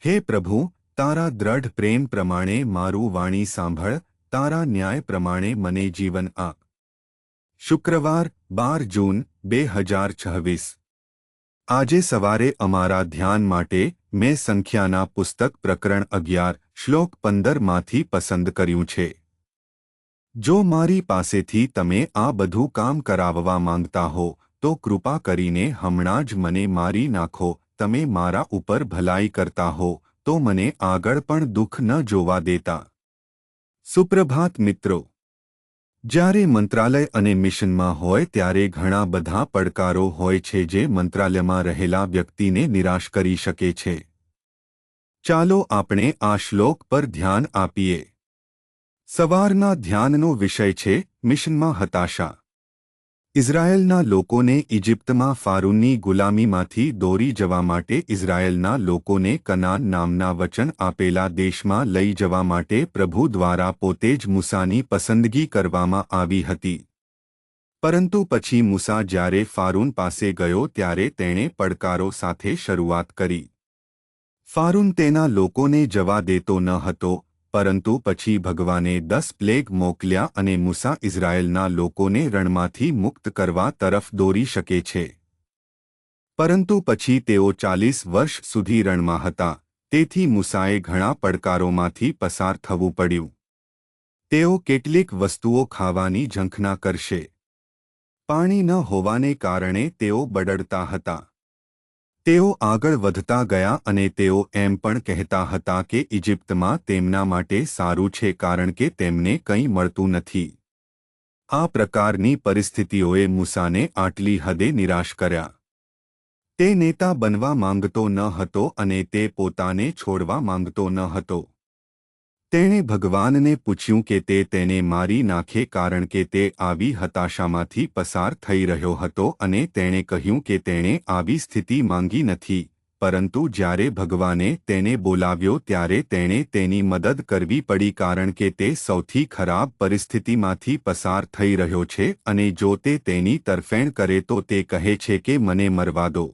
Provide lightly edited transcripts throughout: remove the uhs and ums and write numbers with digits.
હે પ્રભુ, તારા દ્રઢ પ્રેમ પ્રમાણે મારું વાણી સાંભળ, તારા ન્યાય પ્રમાણે મને જીવન આપ. શુક્રવાર 12 જૂન 2026. આજે સવારે અમારા ધ્યાન માટે મેં સંખ્યાના પુસ્તક પ્રકરણ 11 શ્લોક 15 માંથી પસંદ કર્યું છે. જો મારી પાસેથી તમે આ બધું કામ કરાવવા માંગતા હો તો કૃપા કરીને હમણાં જ મને મારી નાખો. તમે મારા ઉપર ભલાઈ કરતા હો તો મને આગળ પણ દુઃખ ન જોવા દેતા. સુપ્રભાત મિત્રો. જ્યારે મંત્રાલય અને મિશનમાં હોય ત્યારે ઘણા બધા પડકારો હોય છે જે મંત્રાલયમાં રહેલા વ્યક્તિને નિરાશ કરી શકે છે. ચાલો આપણે આ શ્લોક પર ધ્યાન આપીએ. સવારના ધ્યાનનો વિષય છે મિશનમાં હતાશા. ઇઝરાયેલના લોકોને ઇજિપ્તમાં ફારૂનની ગુલામીમાંથી દોરી જવા માટે ઇઝરાયેલના લોકોને કનાન નામના વચન આપેલા દેશમાં લઈ જવા માટે પ્રભુ દ્વારા પોતે જ મૂસાની પસંદગી કરવામાં આવી હતી. પરંતુ પછી મૂસા જ્યારે ફારૂન પાસે ગયો ત્યારે તેણે પડકારો સાથે શરૂઆત કરી. ફારૂન તેના લોકોને જવા દેતો ન હતો, પરંતુ પછી ભગવાને 10 પ્લેગ મોકલ્યા અને મૂસા ઇઝરાયેલના લોકોને રણમાંથી મુક્ત કરવા તરફ દોરી શકે છે. પરંતુ પછી તેઓ 40 વર્ષ સુધી રણમાં હતા, તેથી મૂસાએ ઘણા પડકારોમાંથી પસાર થવું પડ્યું. તેઓ કેટલીક વસ્તુઓ ખાવાની ઝંખના કરશે. પાણી ન હોવાને કારણે તેઓ બળડતા હતા. તેઓ આગળ વધતા ગયા અને તેઓ એમ પણ કહેતા હતા કે ઇજિપ્તમાં તેમના માટે સારું છે કારણ કે તેમને કંઈ મળતું નથી. આ પ્રકારની પરિસ્થિતિઓએ મૂસાને આટલી હદે નિરાશ કર્યા. તે નેતા બનવા માંગતો ન હતો અને તે પોતાને છોડવા માંગતો ન હતો. તેણે ભગવાનને પૂછ્યું કે તે તેને મારી નાખે કારણ કે તે આવી હતાશામાંથી પસાર થઈ રહ્યો હતો અને તેણે કહ્યું કે તેણે આવી સ્થિતિ માંગી નથી, પરંતુ જ્યારે ભગવાને તેને બોલાવ્યો ત્યારે તેણે તેની મદદ કરવી પડી કારણ કે તે સૌથી ખરાબ પરિસ્થિતિમાંથી પસાર થઈ રહ્યો છે અને જો તે તેની તરફેણ કરે તો તે કહે છે કે મને મરવા દો.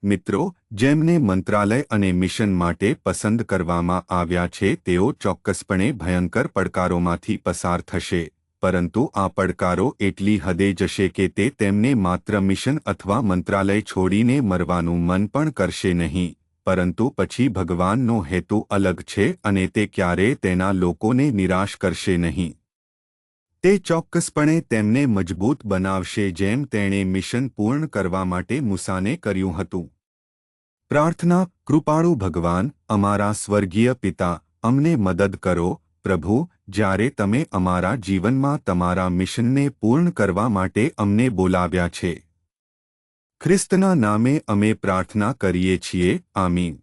મિત્રો, જેમને મંત્રાલય અને મિશન માટે પસંદ કરવામાં આવ્યા છે તેઓ ચોક્કસપણે ભયંકર પડકારોમાંથી પસાર થશે, પરંતુ આ પડકારો એટલી હદે જશે કે તે તેમને માત્ર મિશન અથવા મંત્રાલય છોડીને મરવાનું મન પણ કરશે નહીં. પરંતુ પછી ભગવાનનો હેતુ અલગ છે અને તે ક્યારેય તેના લોકોને નિરાશ કરશે નહીં. તે ચોક્કસપણે તેમને મજબૂત બનાવશે જેમ તેણે મિશન પૂર્ણ કરવા માટે મૂસાને કર્યું હતું. પ્રાર્થના. કૃપાળુ ભગવાન, અમારા સ્વર્ગીય પિતા, અમને મદદ કરો, પ્રભુ, જ્યારે તમે અમારા જીવનમાં તમારા મિશનને પૂર્ણ કરવા માટે અમને બોલાવ્યા છે. ખ્રિસ્તના નામે અમે પ્રાર્થના કરીએ છીએ. આમીન.